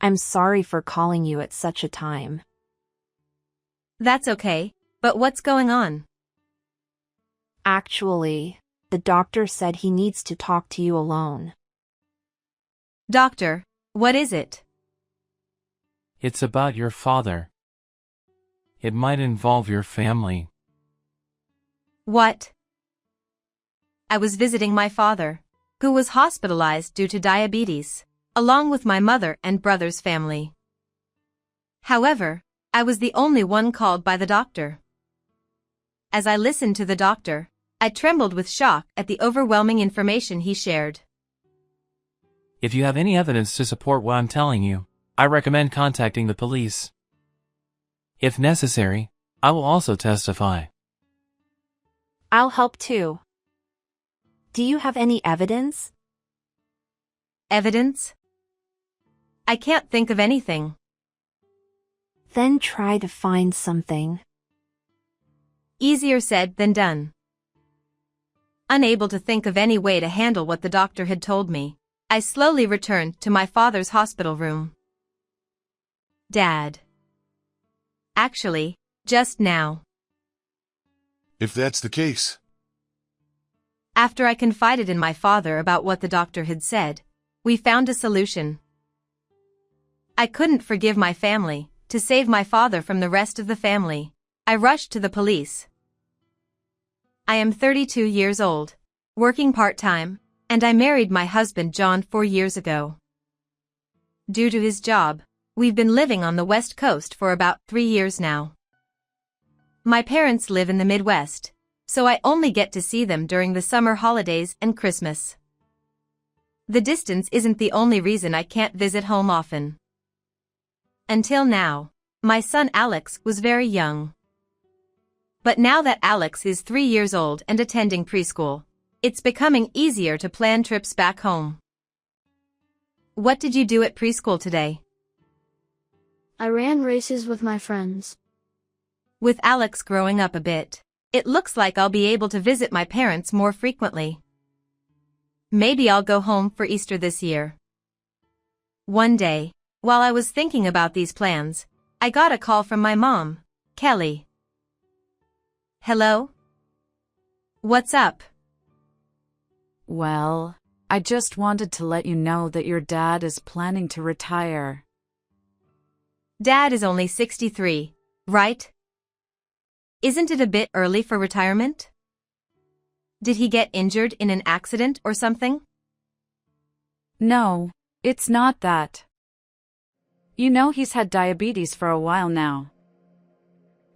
I'm sorry for calling you at such a time. That's okay, but what's going on? Actually, the doctor said he needs to talk to you alone. Doctor, what is it? It's about your father. It might involve your family. What? I was visiting my father, who was hospitalized due to diabetes, along with my mother and brother's family. However, I was the only one called by the doctor. As I listened to the doctor, I trembled with shock at the overwhelming information he shared. If you have any evidence to support what I'm telling you, I recommend contacting the police. If necessary, I will also testify. I'll help too. Do you have any evidence? Evidence? I can't think of anything. Then try to find something. Easier said than done. Unable to think of any way to handle what the doctor had told me, I slowly returned to my father's hospital room. Dad. Actually, just now. If that's the case. After I confided in my father about what the doctor had said, we found a solution. I couldn't forgive my family. To save my father from the rest of the family, I rushed to the police. I am 32 years old, working part-time, and I married my husband John 4 years ago. Due to his job, we've been living on the West Coast for about 3 years now. My parents live in the Midwest, so I only get to see them during the summer holidays and Christmas. The distance isn't the only reason I can't visit home often. Until now, my son Alex was very young. But now that Alex is 3 years old and attending preschool, it's becoming easier to plan trips back home. What did you do at preschool today? I ran races with my friends. With Alex growing up a bit, it looks like I'll be able to visit my parents more frequently. Maybe I'll go home for Easter this year. One day, while I was thinking about these plans, I got a call from my mom, Kelly. Hello? What's up? Well, I just wanted to let you know that your dad is planning to retire. Dad is only 63, right? Isn't it a bit early for retirement? Did he get injured in an accident or something? No, it's not that. You know he's had diabetes for a while now.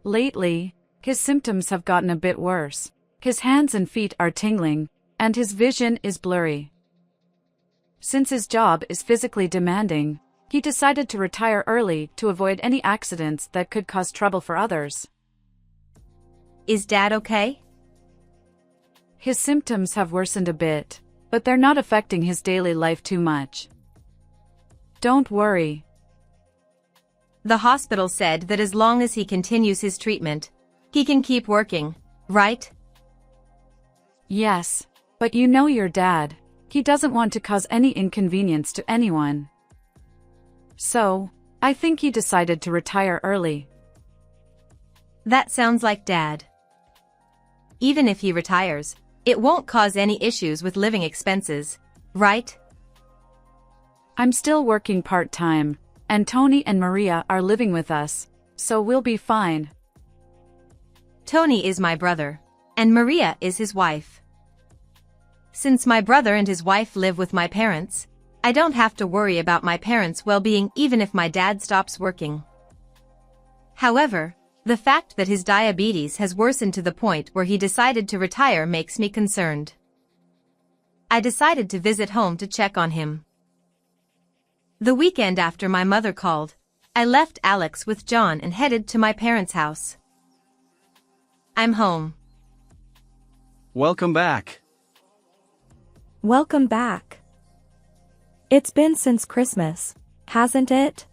Lately, his symptoms have gotten a bit worse. His hands and feet are tingling, and his vision is blurry. Since his job is physically demanding, he decided to retire early to avoid any accidents that could cause trouble for others. Is Dad okay? His symptoms have worsened a bit, but they're not affecting his daily life too much. Don't worry. The hospital said that as long as he continues his treatment, he can keep working, right? Yes, but you know your dad. He doesn't want to cause any inconvenience to anyone. So, I think he decided to retire early. That sounds like Dad. Even if he retires, it won't cause any issues with living expenses, right? I'm still working part-time, and Tony and Maria are living with us, so we'll be fine. Tony is my brother, and Maria is his wife. Since my brother and his wife live with my parents, I don't have to worry about my parents' well-being even if my dad stops working. However, the fact that his diabetes has worsened to the point where he decided to retire makes me concerned. I decided to visit home to check on him. The weekend after my mother called, I left Alex with John and headed to my parents' house. I'm home. Welcome back. Welcome back. It's been since Christmas, hasn't it?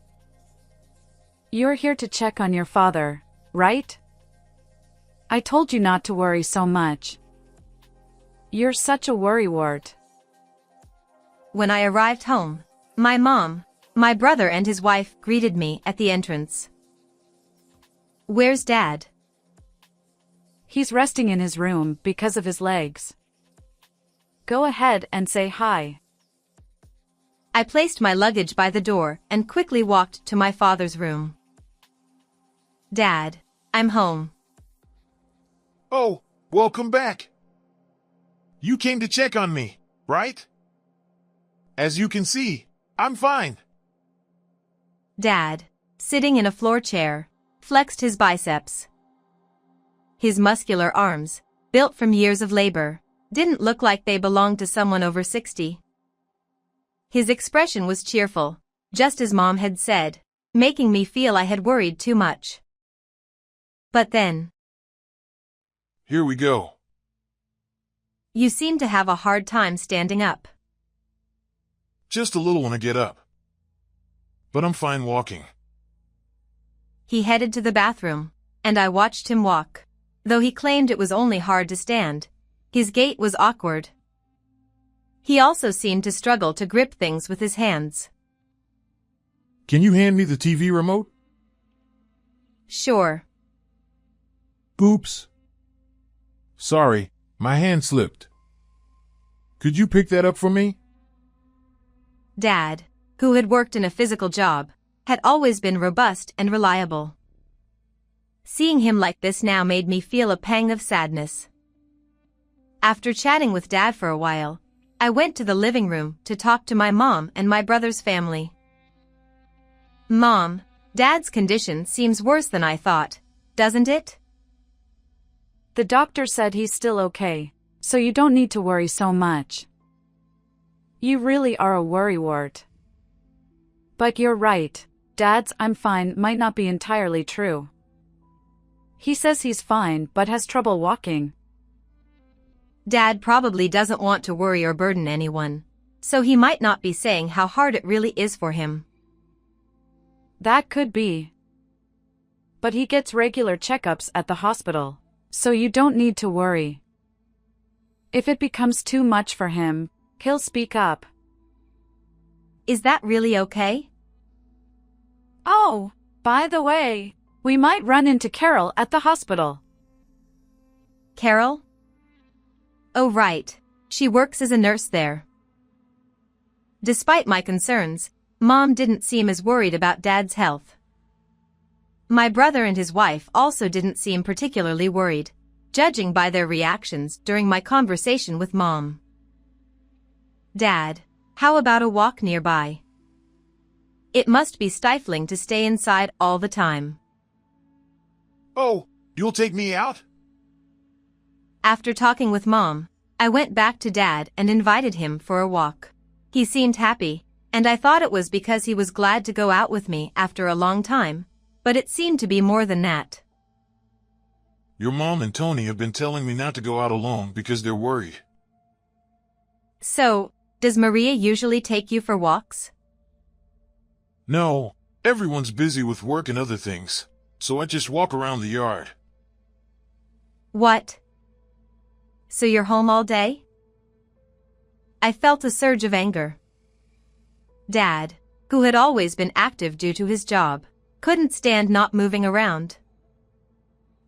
You're here to check on your father, right? I told you not to worry so much. You're such a worrywart. When I arrived home, my mom, My brother and his wife greeted me at the entrance. "Where's Dad?" He's resting in his room because of his legs. Go ahead and say hi. I placed my luggage by the door and quickly walked to my father's room. "Dad, I'm home." Oh, welcome back. You came to check on me, right? As you can see, I'm fine. Dad, sitting in a floor chair, flexed his biceps. His muscular arms, built from years of labor, didn't look like they belonged to someone over 60. His expression was cheerful, just as Mom had said, making me feel I had worried too much. But then, Here we go. "You seem to have a hard time standing up." Just a little when I get up. But I'm fine walking. He headed to the bathroom, and I watched him walk. Though he claimed it was only hard to stand, his gait was awkward. He also seemed to struggle to grip things with his hands. Can you hand me the TV remote? "Sure." Oops. Sorry, my hand slipped. Could you pick that up for me? Dad, who had worked in a physical job, had always been robust and reliable. Seeing him like this now made me feel a pang of sadness. After chatting with Dad for a while, I went to the living room to talk to my mom and my brother's family. "Mom, Dad's condition seems worse than I thought, doesn't it?" The doctor said he's still okay, so you don't need to worry so much. You really are a worrywart. But you're right, Dad's "I'm fine" might not be entirely true. He says he's fine but has trouble walking. Dad probably doesn't want to worry or burden anyone, so he might not be saying how hard it really is for him. That could be. But he gets regular checkups at the hospital, so you don't need to worry. If it becomes too much for him, he'll speak up. Is that really okay? Oh, by the way, we might run into Carol at the hospital. Carol? Oh right, she works as a nurse there. Despite my concerns, Mom didn't seem as worried about Dad's health. My brother and his wife also didn't seem particularly worried, judging by their reactions during my conversation with Mom. "Dad, how about a walk nearby? It must be stifling to stay inside all the time." Oh, you'll take me out? After talking with Mom, I went back to Dad and invited him for a walk. He seemed happy, and I thought it was because he was glad to go out with me after a long time, but it seemed to be more than that. Your mom and Tony have been telling me not to go out alone because they're worried. So, does Maria usually take you for walks? No, everyone's busy with work and other things, so I just walk around the yard. What? So you're home all day? I felt a surge of anger. Dad, who had always been active due to his job, couldn't stand not moving around.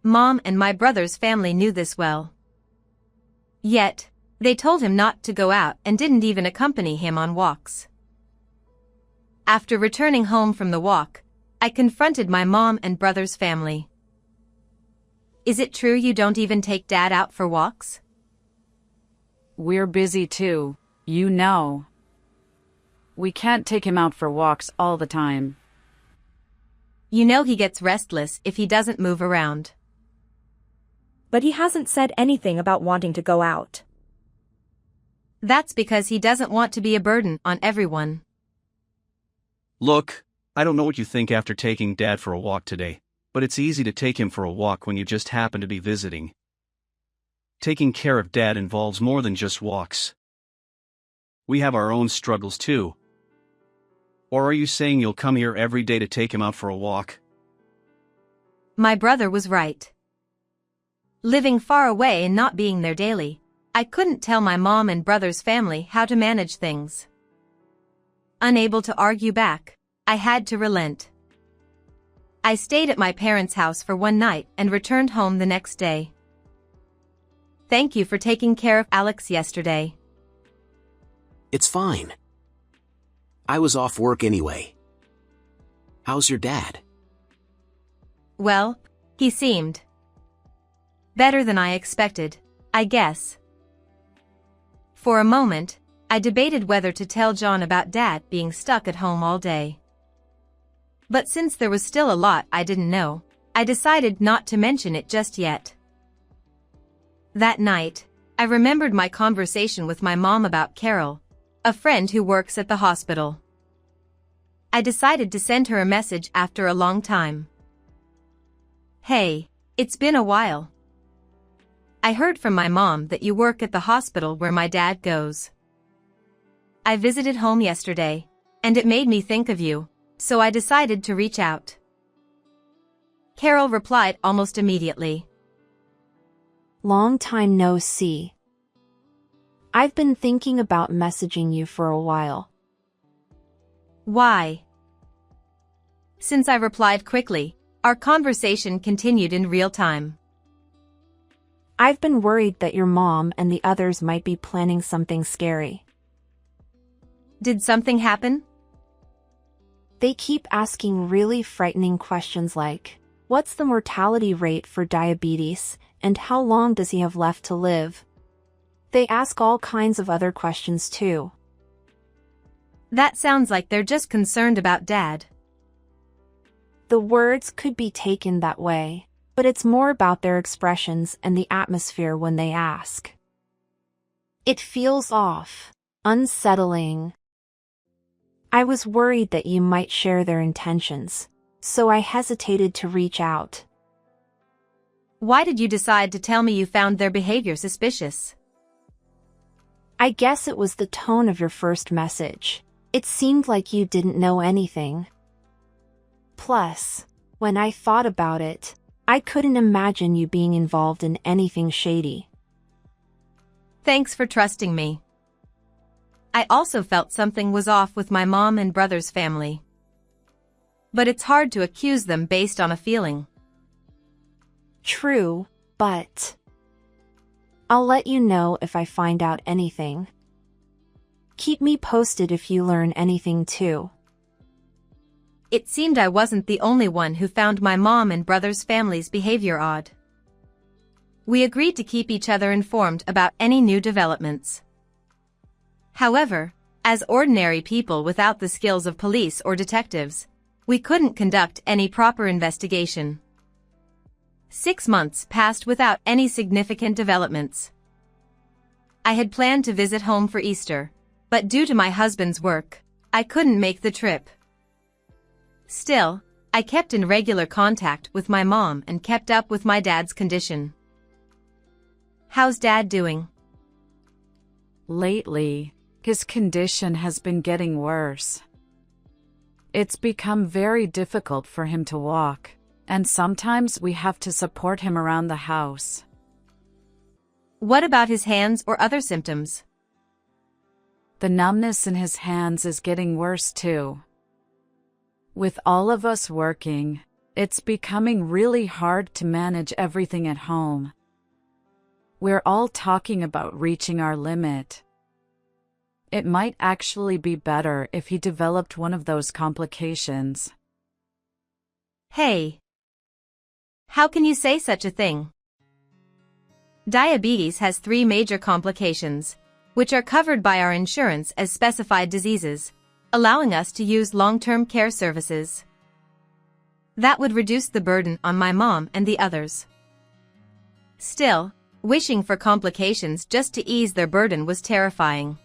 Mom and my brother's family knew this well. Yet, they told him not to go out and didn't even accompany him on walks. After returning home from the walk, I confronted my mom and brother's family. "Is it true you don't even take Dad out for walks?" We're busy too, you know. We can't take him out for walks all the time. You know he gets restless if he doesn't move around. But he hasn't said anything about wanting to go out. That's because he doesn't want to be a burden on everyone. Look, I don't know what you think after taking Dad for a walk today, but it's easy to take him for a walk when you just happen to be visiting. Taking care of Dad involves more than just walks. We have our own struggles too. Or are you saying you'll come here every day to take him out for a walk? My brother was right. Living far away and not being there daily, I couldn't tell my mom and brother's family how to manage things. unable to argue back, I had to relent. I stayed at my parents' house for one night and returned home the next day. Thank you for taking care of Alex yesterday. It's fine. I was off work anyway. How's your dad? Well, he seemed better than I expected, I guess. For a moment, I debated whether to tell John about Dad being stuck at home all day. But since there was still a lot I didn't know, I decided not to mention it just yet. That night, I remembered my conversation with my mom about Carol, a friend who works at the hospital. I decided to send her a message after a long time. Hey, it's been a while. I heard from my mom that you work at the hospital where my dad goes. I visited home yesterday, and it made me think of you, so I decided to reach out. Carol replied almost immediately. Long time no see. I've been thinking about messaging you for a while. Why? Since I replied quickly, our conversation continued in real time. I've been worried that your mom and the others might be planning something scary. Did something happen? They keep asking really frightening questions like, what's the mortality rate for diabetes, and how long does he have left to live? They ask all kinds of other questions too. That sounds like they're just concerned about Dad. The words could be taken that way, but it's more about their expressions and the atmosphere when they ask. It feels off, unsettling. I was worried that you might share their intentions, so I hesitated to reach out. Why did you decide to tell me you found their behavior suspicious? I guess it was the tone of your first message. It seemed like you didn't know anything. Plus, when I thought about it, I couldn't imagine you being involved in anything shady. Thanks for trusting me. I also felt something was off with my mom and brother's family. But it's hard to accuse them based on a feeling. True, but I'll let you know if I find out anything. Keep me posted if you learn anything too. It seemed I wasn't the only one who found my mom and brother's family's behavior odd. We agreed to keep each other informed about any new developments. However, as ordinary people without the skills of police or detectives, we couldn't conduct any proper investigation. 6 months passed without any significant developments. I had planned to visit home for Easter, but due to my husband's work, I couldn't make the trip. Still, I kept in regular contact with my mom and kept up with my dad's condition. How's Dad doing? Lately, his condition has been getting worse. It's become very difficult for him to walk, and sometimes we have to support him around the house. What about his hands or other symptoms? The numbness in his hands is getting worse too. With all of us working, it's becoming really hard to manage everything at home. We're all talking about reaching our limit. It might actually be better if he developed one of those complications. Hey! How can you say such a thing? Diabetes has 3 major complications, which are covered by our insurance as specified diseases, allowing us to use long-term care services. That would reduce the burden on my mom and the others. Still, wishing for complications just to ease their burden was terrifying.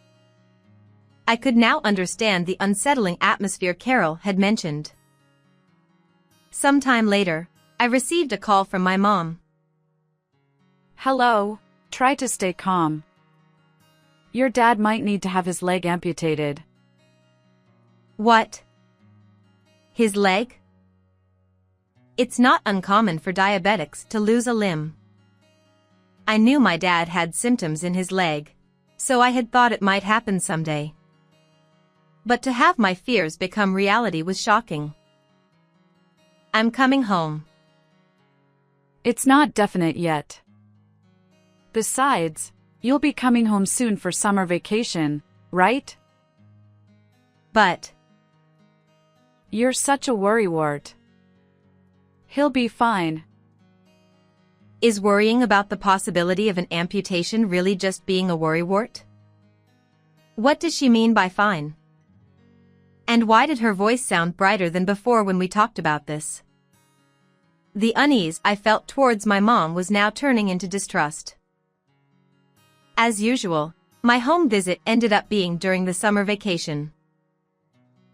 I could now understand the unsettling atmosphere Carol had mentioned. Sometime later, I received a call from my mom. Hello, try to stay calm. Your dad might need to have his leg amputated. What? His leg? It's not uncommon for diabetics to lose a limb. I knew my dad had symptoms in his leg, so I had thought it might happen someday. But to have my fears become reality was shocking. I'm coming home. It's not definite yet. Besides, you'll be coming home soon for summer vacation, right? But you're such a worrywart. He'll be fine. Is worrying about the possibility of an amputation really just being a worrywart? What does she mean by fine? And why did her voice sound brighter than before when we talked about this? The unease I felt towards my mom was now turning into distrust. As usual, my home visit ended up being during the summer vacation.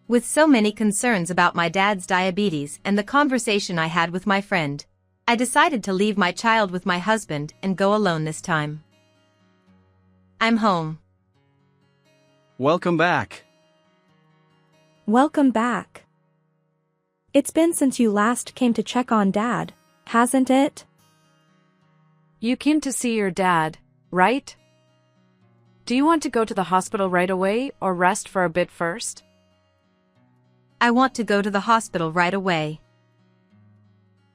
With so many concerns about my dad's diabetes and the conversation I had with my friend, I decided to leave my child with my husband and go alone this time. I'm home. Welcome back. Welcome back. It's been since you last came to check on Dad, hasn't it? You came to see your dad, right? Do you want to go to the hospital right away or rest for a bit first? I want to go to the hospital right away.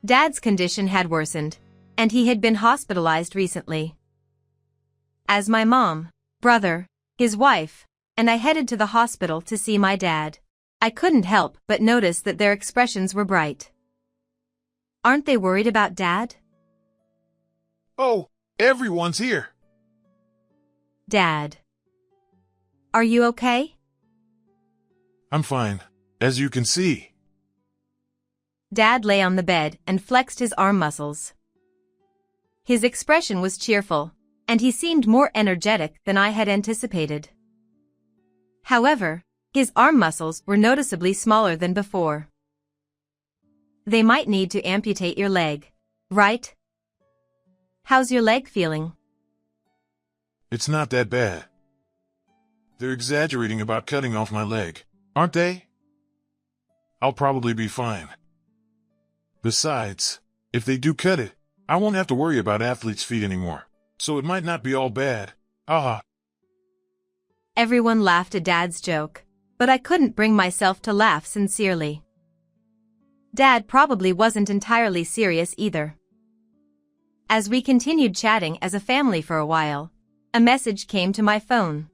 Dad's condition had worsened, and he had been hospitalized recently. As my mom, brother, his wife, and I headed to the hospital to see my dad, I couldn't help but notice that their expressions were bright. Aren't they worried about Dad? Oh, everyone's here. Dad. Are you okay? I'm fine, as you can see. Dad lay on the bed and flexed his arm muscles. His expression was cheerful, and he seemed more energetic than I had anticipated. However, his arm muscles were noticeably smaller than before. They might need to amputate your leg, right? How's your leg feeling? It's not that bad. They're exaggerating about cutting off my leg, aren't they? I'll probably be fine. Besides, if they do cut it, I won't have to worry about athlete's feet anymore, so it might not be all bad. Ah. Everyone laughed at Dad's joke, but I couldn't bring myself to laugh sincerely. Dad probably wasn't entirely serious either. As we continued chatting as a family for a while, a message came to my phone.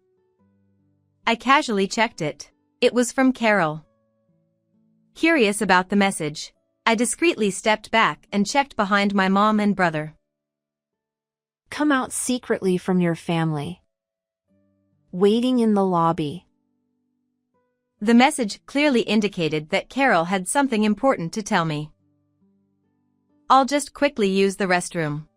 I casually checked it. It was from Carol. Curious about the message, I discreetly stepped back and checked behind my mom and brother. Come out secretly from your family. Waiting in the lobby. The message clearly indicated that Carol had something important to tell me. I'll just quickly use the restroom.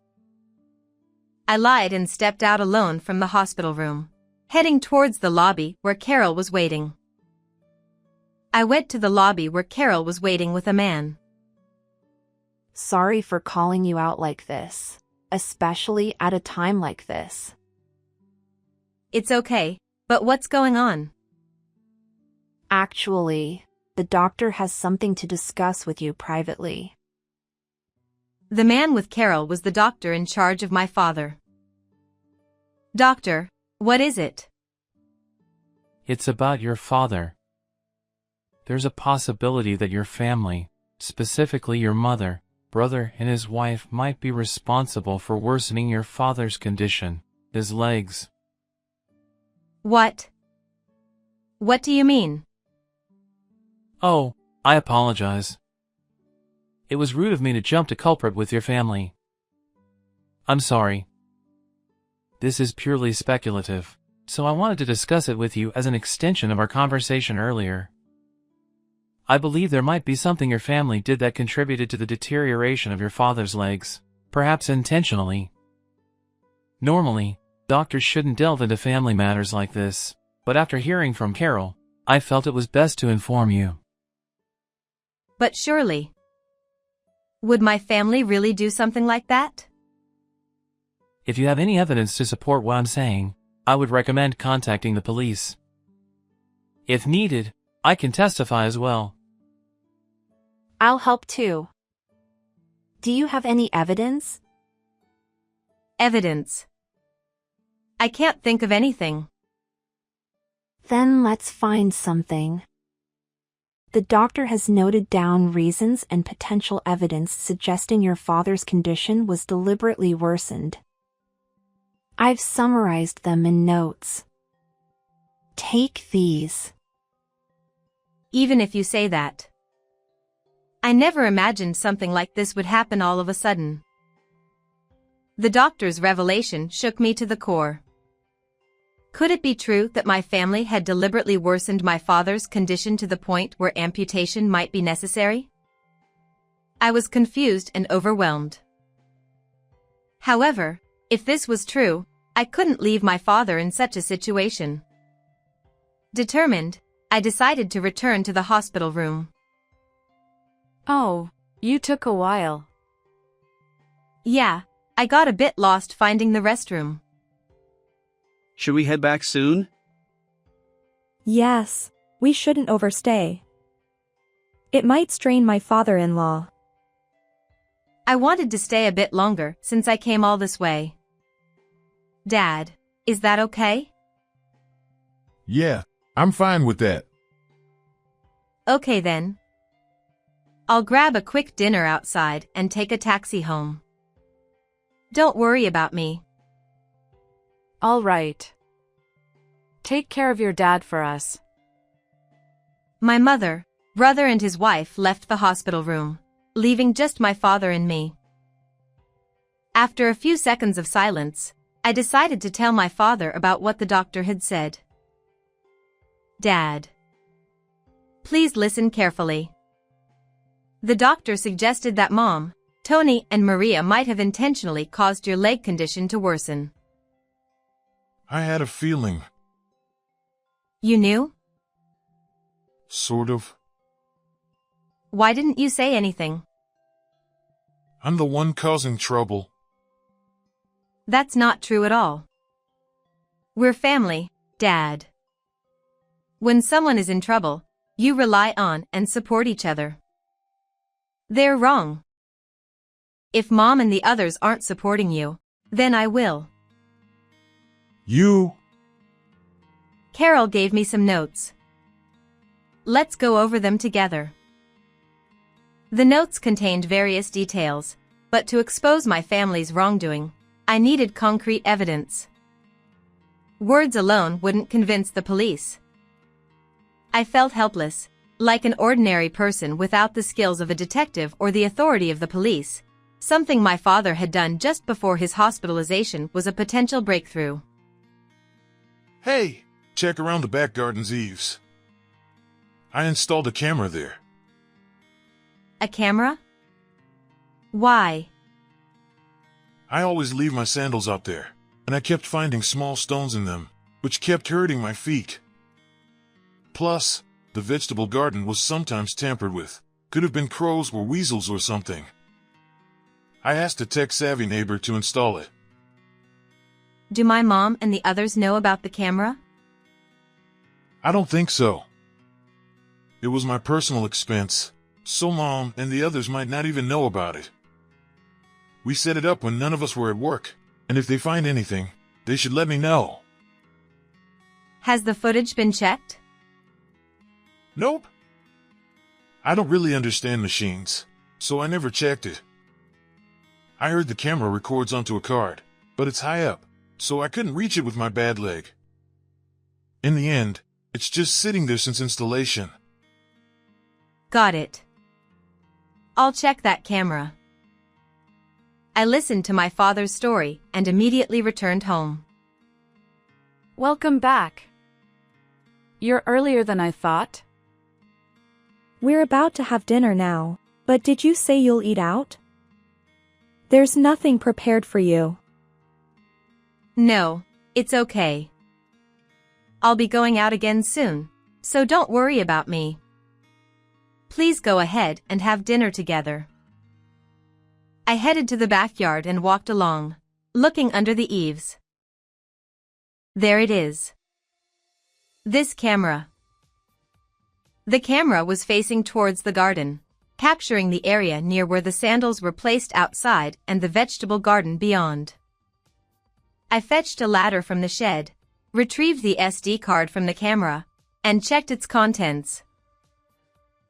I lied and stepped out alone from the hospital room, heading towards the lobby where Carol was waiting. I went to the lobby where Carol was waiting with a man. Sorry for calling you out like this, especially at a time like this. It's okay, but what's going on? Actually, the doctor has something to discuss with you privately. The man with Carol was the doctor in charge of my father. Doctor, what is it? It's about your father. There's a possibility that your family, specifically your mother, brother and his wife, might be responsible for worsening your father's condition, his legs. What? What do you mean? Oh, I apologize. It was rude of me to jump to culprit with your family. I'm sorry. This is purely speculative, so I wanted to discuss it with you as an extension of our conversation earlier. I believe there might be something your family did that contributed to the deterioration of your father's legs, perhaps intentionally. Normally, doctors shouldn't delve into family matters like this, but after hearing from Carol, I felt it was best to inform you. But surely, would my family really do something like that? If you have any evidence to support what I'm saying, I would recommend contacting the police. If needed, I can testify as well. I'll help too. Do you have any evidence? Evidence. I can't think of anything. Then let's find something. The doctor has noted down reasons and potential evidence suggesting your father's condition was deliberately worsened. I've summarized them in notes. Take these. Even if you say that. I never imagined something like this would happen all of a sudden. The doctor's revelation shook me to the core. Could it be true that my family had deliberately worsened my father's condition to the point where amputation might be necessary? I was confused and overwhelmed. However, if this was true, I couldn't leave my father in such a situation. Determined, I decided to return to the hospital room. Oh, you took a while. Yeah, I got a bit lost finding the restroom. Should we head back soon? Yes, we shouldn't overstay. It might strain my father-in-law. I wanted to stay a bit longer since I came all this way. Dad, is that okay? Yeah, I'm fine with that. Okay then. I'll grab a quick dinner outside and take a taxi home. Don't worry about me. All right. Take care of your dad for us. My mother, brother and his wife left the hospital room, leaving just my father and me. After a few seconds of silence, I decided to tell my father about what the doctor had said. Dad. Please listen carefully. The doctor suggested that Mom, Tony and Maria might have intentionally caused your leg condition to worsen. I had a feeling. You knew? Sort of. Why didn't you say anything? I'm the one causing trouble. That's not true at all. We're family, Dad. When someone is in trouble, you rely on and support each other. They're wrong. If Mom and the others aren't supporting you, then I will. You? Carol gave me some notes. Let's go over them together. The notes contained various details, but to expose my family's wrongdoing, I needed concrete evidence. Words alone wouldn't convince the police. I felt helpless, like an ordinary person without the skills of a detective or the authority of the police. Something my father had done just before his hospitalization was a potential breakthrough. Hey, check around the back garden's eaves. I installed a camera there. A camera? Why? I always leave my sandals out there, and I kept finding small stones in them, which kept hurting my feet. Plus, the vegetable garden was sometimes tampered with. Could have been crows or weasels or something. I asked a tech-savvy neighbor to install it. Do my mom and the others know about the camera? I don't think so. It was my personal expense, so Mom and the others might not even know about it. We set it up when none of us were at work, and if they find anything, they should let me know. Has the footage been checked? Nope. I don't really understand machines, so I never checked it. I heard the camera records onto a card, but it's high up, so I couldn't reach it with my bad leg. In the end, it's just sitting there since installation. Got it. I'll check that camera. I listened to my father's story and immediately returned home. Welcome back. You're earlier than I thought. We're about to have dinner now, but did you say you'll eat out? There's nothing prepared for you. No, it's okay. I'll be going out again soon, so don't worry about me. Please go ahead and have dinner together. I headed to the backyard and walked along, looking under the eaves. There it is. This camera. The camera was facing towards the garden, capturing the area near where the sandals were placed outside and the vegetable garden beyond. I fetched a ladder from the shed, retrieved the SD card from the camera, and checked its contents.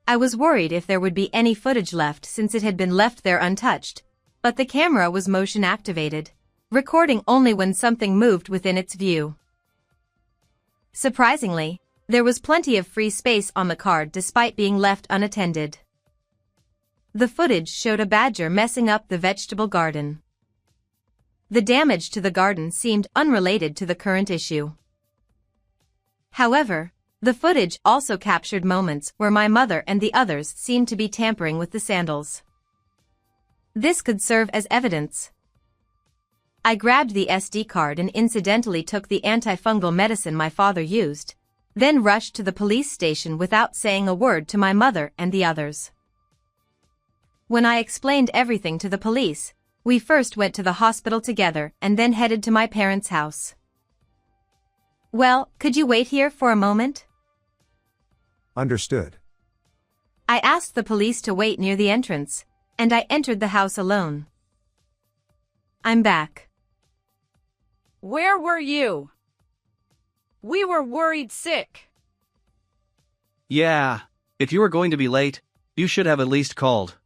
I was worried if there would be any footage left since it had been left there untouched, but the camera was motion activated, recording only when something moved within its view. Surprisingly, there was plenty of free space on the card despite being left unattended. The footage showed a badger messing up the vegetable garden. The damage to the garden seemed unrelated to the current issue. However, the footage also captured moments where my mother and the others seemed to be tampering with the sandals. This could serve as evidence. I grabbed the SD card and incidentally took the antifungal medicine my father used, then rushed to the police station without saying a word to my mother and the others. When I explained everything to the police, we first went to the hospital together and then headed to my parents' house. "Well, could you wait here for a moment?" Understood. I asked the police to wait near the entrance, and I entered the house alone. I'm back. Where were you? We were worried sick. Yeah, if you were going to be late, you should have at least called.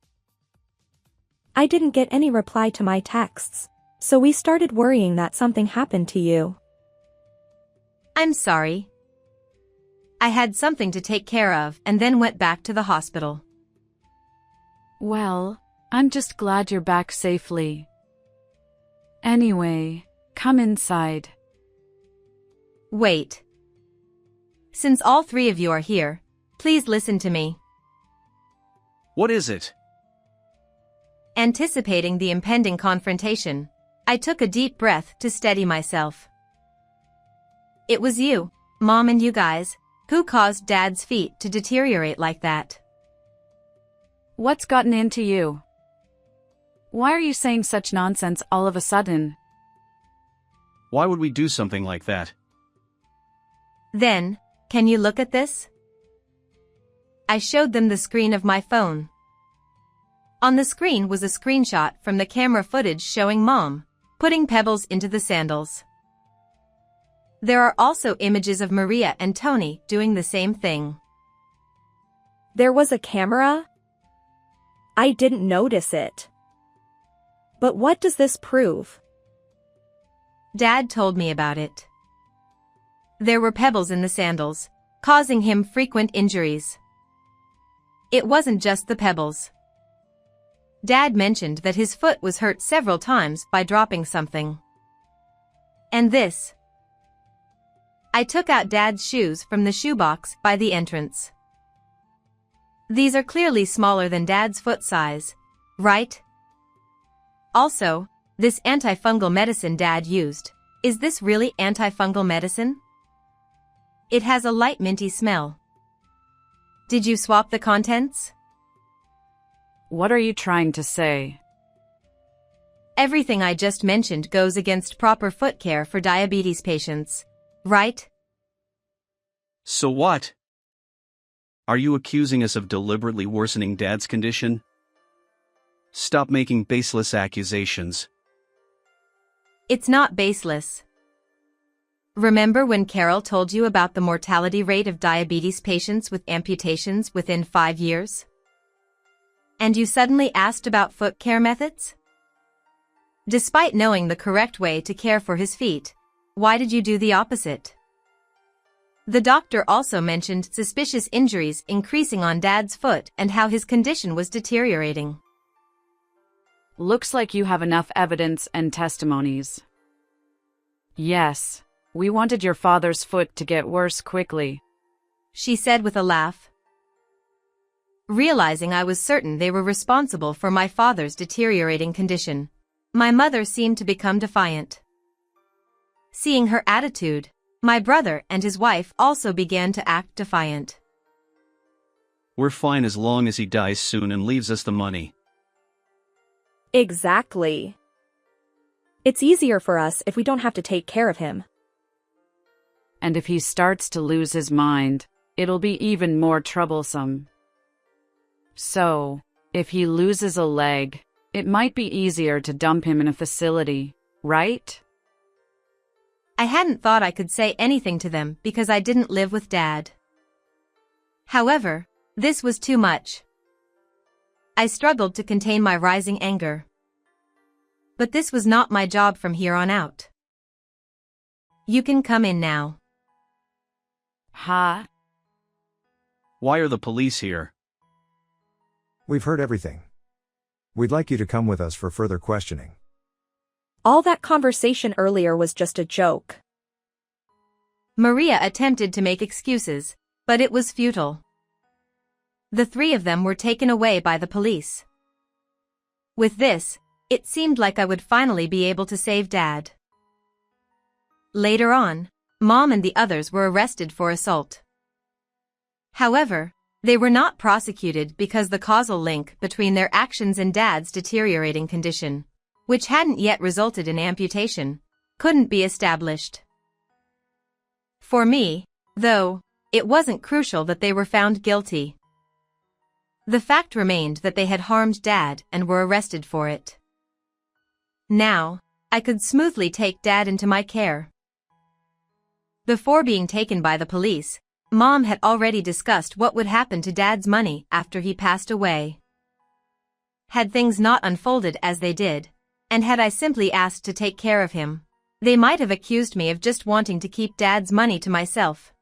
I didn't get any reply to my texts, so we started worrying that something happened to you. I'm sorry. I had something to take care of and then went back to the hospital. Well, I'm just glad you're back safely. Anyway, come inside. Wait. Since all three of you are here, please listen to me. What is it? Anticipating the impending confrontation, I took a deep breath to steady myself. It was you, Mom, and you guys, who caused Dad's feet to deteriorate like that. What's gotten into you? Why are you saying such nonsense all of a sudden? Why would we do something like that? Then, can you look at this? I showed them the screen of my phone. On the screen was a screenshot from the camera footage showing Mom putting pebbles into the sandals. There are also images of Maria and Tony doing the same thing. There was a camera? I didn't notice it. But what does this prove? Dad told me about it. There were pebbles in the sandals, causing him frequent injuries. It wasn't just the pebbles. Dad mentioned that his foot was hurt several times by dropping something. And this. I took out Dad's shoes from the shoebox by the entrance. These are clearly smaller than Dad's foot size, right? Also, this antifungal medicine Dad used, is this really antifungal medicine? It has a light minty smell. Did you swap the contents? What are you trying to say? Everything I just mentioned goes against proper foot care for diabetes patients, right? So what? Are you accusing us of deliberately worsening Dad's condition? Stop making baseless accusations. It's not baseless. Remember when Carol told you about the mortality rate of diabetes patients with amputations within 5 years? And you suddenly asked about foot care methods? Despite knowing the correct way to care for his feet, why did you do the opposite? The doctor also mentioned suspicious injuries increasing on Dad's foot and how his condition was deteriorating. Looks like you have enough evidence and testimonies. Yes, we wanted your father's foot to get worse quickly, she said with a laugh. Realizing I was certain they were responsible for my father's deteriorating condition, my mother seemed to become defiant. Seeing her attitude, my brother and his wife also began to act defiant. We're fine as long as he dies soon and leaves us the money. Exactly. It's easier for us if we don't have to take care of him. and if he starts to lose his mind, it'll be even more troublesome. So, if he loses a leg, it might be easier to dump him in a facility, right? I hadn't thought I could say anything to them because I didn't live with Dad. However, this was too much. I struggled to contain my rising anger. But this was not my job from here on out. You can come in now. Huh? Why are the police here? We've heard everything. We'd like you to come with us for further questioning. All that conversation earlier was just a joke. Maria attempted to make excuses, but it was futile. The three of them were taken away by the police. With this, it seemed like I would finally be able to save Dad. Later on, Mom and the others were arrested for assault. However, they were not prosecuted because the causal link between their actions and Dad's deteriorating condition, which hadn't yet resulted in amputation, couldn't be established. For me, though, it wasn't crucial that they were found guilty. The fact remained that they had harmed Dad and were arrested for it. Now, I could smoothly take Dad into my care. Before being taken by the police, Mom had already discussed what would happen to Dad's money after he passed away. Had things not unfolded as they did, and had I simply asked to take care of him, they might have accused me of just wanting to keep Dad's money to myself.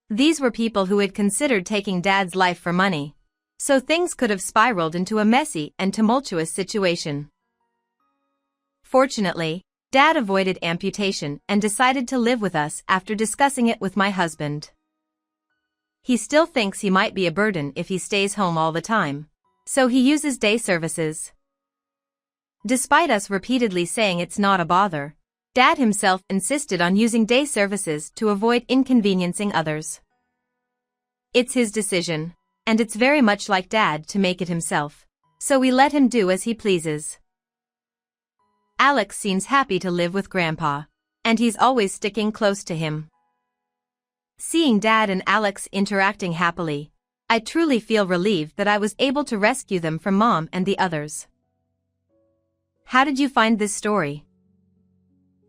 These were people who had considered taking Dad's life for money, so things could have spiraled into a messy and tumultuous situation. Fortunately, Dad avoided amputation and decided to live with us after discussing it with my husband. He still thinks he might be a burden if he stays home all the time, so he uses day services. Despite us repeatedly saying it's not a bother, Dad himself insisted on using day services to avoid inconveniencing others. It's his decision, and it's very much like Dad to make it himself, so we let him do as he pleases. Alex seems happy to live with Grandpa, and he's always sticking close to him. Seeing Dad and Alex interacting happily, I truly feel relieved that I was able to rescue them from Mom and the others. How did you find this story?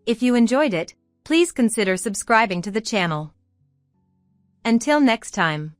If you enjoyed it, please consider subscribing to the channel. Until next time.